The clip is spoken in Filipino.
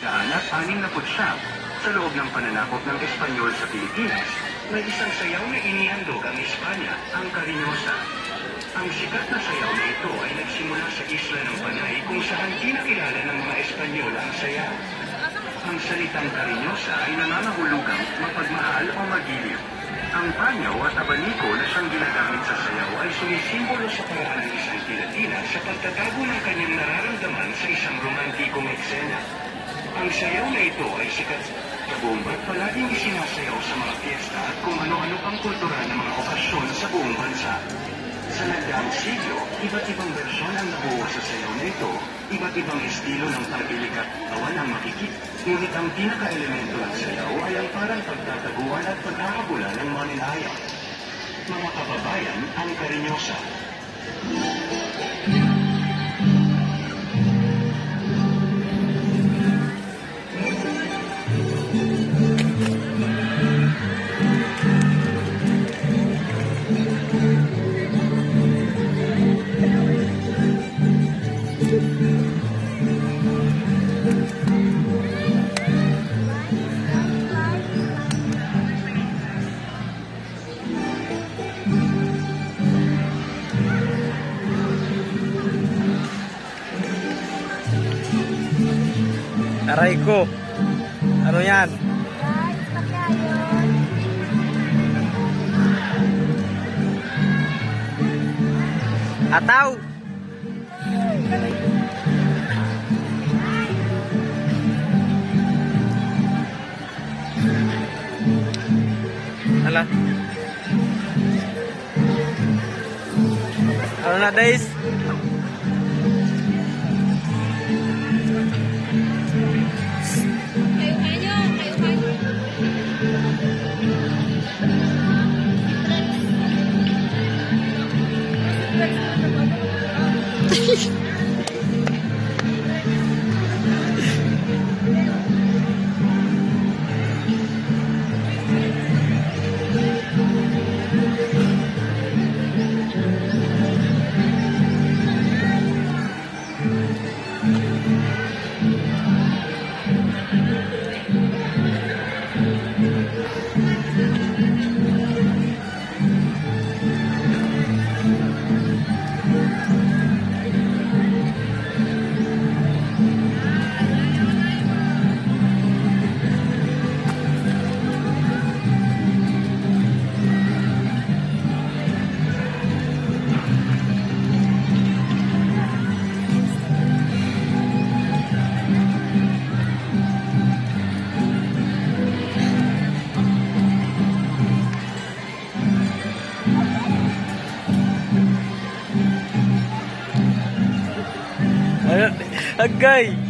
At 69 sa loob ng pananakop ng Espanyol sa Pilipinas, may isang sayaw na inihandog ang Espanya, ang Cariñosa. Ang sikat na sayaw na ito ay nagsimula sa isla ng Panay kung saan kinakilala ng mga Espanyol ang sayaw. Ang salitang Cariñosa ay nangangahulugang mapagmahal o magiliw. Ang panyaw at abaniko na siyang ginagamit sa sayaw ay sumisimbolo sa paraan ng isang Pilipina sa pagtatago ng kanyang nararamdaman sa isang romantikong eksena. Ang sayaw na ito ay sikat sa buong bansa, palaging isinasayaw sa mga piyesta at kung ano-ano pang kultural na mga okasyon sa buong bansa. Sa nagdaang siglo, iba't ibang bersyon ang nabuo sa sayaw na ito, iba't ibang estilo ng pagbilig at tawan ang makikita. Ngunit ang pinaka-elemento ng sayaw ay ang parang pagtataguan at pagkakabula ng maninayang. Mga kababayan, ang Cariñosa. Aray ko. Ano yan? Ataw. Ala. Ano na, Days? Agay.